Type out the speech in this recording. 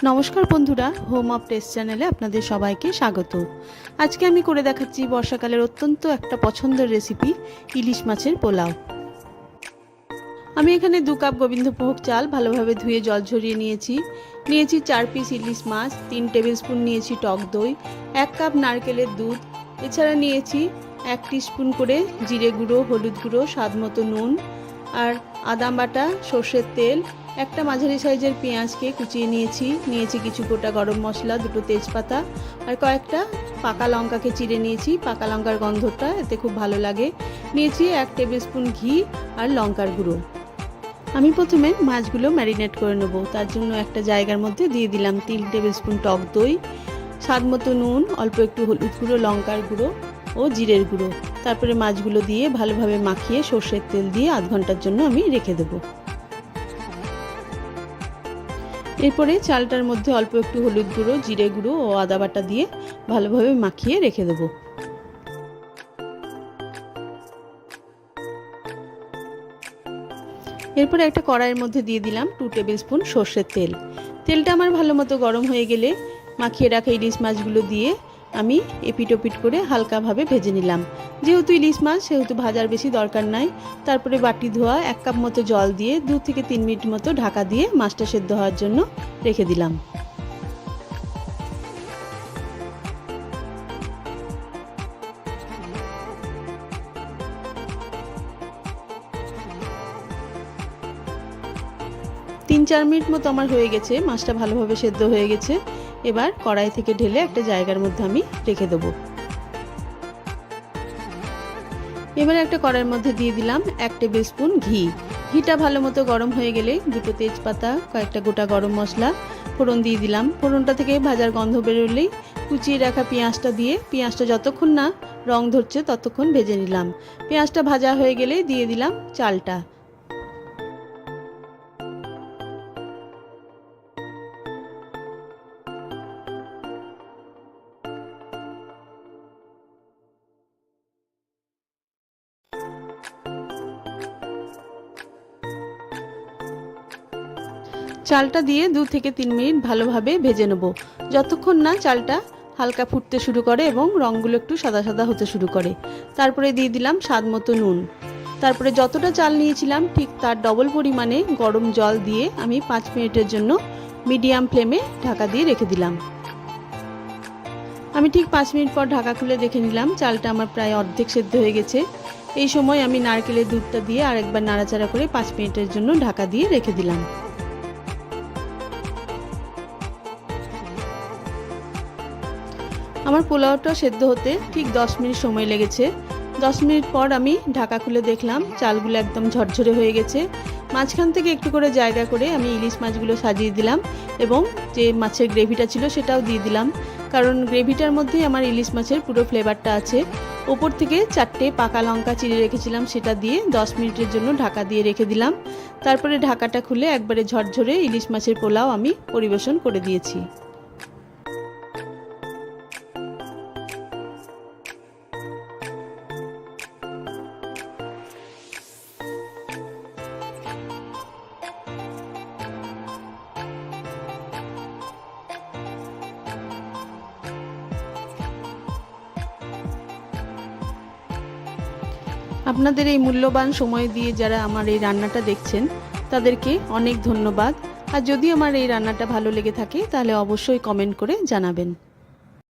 নমস্কার বন্ধুরা, home of test চ্যানেলে আপনাদের সবাইকে স্বাগত। আজকে আমি করে দেখাচ্ছি বর্ষাকালের অত্যন্ত একটা পছন্দের রেসিপি, ইলিশ মাছের পোলাও। আমি এখানে 2 কাপ গোবিন্দভোগ চাল ভালোভাবে ধুয়ে জল ঝরিয়ে নিয়েছি। 4 পিস ইলিশ মাছ, 3 টেবিল স্পুন নিয়েছি টক দই, 1 কাপ নারকেলের দুধ, এছাড়া নিয়েছি 1 টিস্পুন করে জিরে গুঁড়ো, হলুদ গুঁড়ো, স্বাদ মতো নুন আর আদা বাটা, সর্ষের তেল, একটা মাঝারি সাইজের পেঁয়াজকে কুচিয়ে নিয়েছি কিছু গোটা গরম মশলা, 2টো তেজপাতা আর কয়েকটা পাকা লঙ্কাকে চিড়ে নিয়েছি। পাকা লঙ্কার গন্ধটা এতে খুব ভালো লাগে। নিয়েছি 1 টেবিল স্পুন ঘি আর লঙ্কার গুঁড়ো। আমি প্রথমে মাছগুলো ম্যারিনেট করে নেব। তার জন্য একটা জায়গার মধ্যে দিয়ে দিলাম 3 টেবিল স্পুন টক দই, স্বাদ মতো নুন, অল্প একটু হলুদ গুঁড়ো, লঙ্কার গুঁড়ো ও জিরের গুঁড়ো। তারপরে মাছগুলো দিয়ে ভালোভাবে মাখিয়ে সর্ষের তেল দিয়ে আধ ঘন্টার জন্য আমি রেখে দেবো। এরপরে চালটার মধ্যে অল্প একটু হলুদ গুঁড়ো, জিরে গুঁড়ো ও আদা বাটা দিয়ে ভালোভাবে মাখিয়ে রেখে দেবো। এরপরে একটা কড়াইয়ের মধ্যে দিয়ে দিলাম 2 টেবিল স্পুন সর্ষের তেল। তেলটা আমার ভালো মতো গরম হয়ে গেলে মাখিয়ে রাখা ইলিশ মাছগুলো দিয়ে আমি এপিট ওপিট করে হালকাভাবে ভেজে নিলাম। যেহেতু ইলিশ মাছ সেহেতু ভাজার বেশি দরকার নাই। তারপরে বাটি ধোয়া 1 কাপ মতো জল দিয়ে 2 থেকে 3 মিনিট মতো ঢাকা দিয়ে মাছটা সেদ্ধ হওয়ার জন্য রেখে দিলাম। তিন চার মিনিট মতো আমার হয়ে গেছে, মাছটা ভালোভাবে সেদ্ধ হয়ে গেছে। এবার কড়াই থেকে ঢেলে একটা জায়গার মধ্যে আমি রেখে দেবো। এবার একটা কড়াইয়ের মধ্যে দিয়ে দিলাম 1 টেবিল স্পুন ঘি। ঘিটা ভালো মতো গরম হয়ে গেলে 2টো তেজপাতা, কয়েকটা গোটা গরম মশলা ফোড়ন দিয়ে দিলাম। ফোড়নটা থেকে ভাজার গন্ধ বেরোলেই কুচিয়ে রাখা পেঁয়াজটা দিয়ে পেঁয়াজটা যতক্ষণ না রং ধরছে ততক্ষণ ভেজে নিলাম। পেঁয়াজটা ভাজা হয়ে গেলে দিয়ে দিলাম চালটা। চালটা দিয়ে 2 থেকে 3 মিনিট ভালোভাবে ভেজে নেব, যতক্ষণ না চালটা হালকা ফুটতে শুরু করে এবং রঙগুলো একটু সাদা সাদা হতে শুরু করে। তারপরে দিয়ে দিলাম স্বাদ মতো নুন। তারপরে যতটা চাল নিয়েছিলাম ঠিক তার ডবল পরিমাণে গরম জল দিয়ে আমি 5 মিনিটের জন্য মিডিয়াম ফ্লেমে ঢাকা দিয়ে রেখে দিলাম। আমি ঠিক 5 মিনিট পর ঢাকা খুলে দেখে নিলাম চালটা আমার প্রায় অর্ধেক সেদ্ধ হয়ে গেছে। এই সময় আমি নারকেলের দুধটা দিয়ে আরেকবার নাড়াচাড়া করে 5 মিনিটের জন্য ঢাকা দিয়ে রেখে দিলাম। আমার পোলাওটা সেদ্ধ হতে ঠিক 10 মিনিট সময় লেগেছে। 10 মিনিট পর আমি ঢাকা খুলে দেখলাম চালগুলো একদম ঝরঝরে হয়ে গেছে। মাঝখান থেকে একটু করে জায়গা করে আমি ইলিশ মাছগুলো সাজিয়ে দিলাম এবং যে মাছের গ্রেভিটা ছিল সেটাও দিয়ে দিলাম, কারণ গ্রেভিটার মধ্যেই আমার ইলিশ মাছের পুরো ফ্লেভারটা আছে। ওপর থেকে 4টে পাকা লঙ্কা চিড়ে রেখেছিলাম সেটা দিয়ে 10 মিনিটের জন্য ঢাকা দিয়ে রেখে দিলাম। তারপরে ঢাকাটা খুলে একবারে ঝরঝরে ইলিশ মাছের পোলাও আমি পরিবেশন করে দিয়েছি। আপনাদের এই মূল্যবান সময় দিয়ে যারা আমার এই রান্নাটা দেখছেন তাদেরকে অনেক ধন্যবাদ। আর যদি আমার এই রান্নাটা ভালো লেগে থাকে তাহলে অবশ্যই কমেন্ট করে জানাবেন।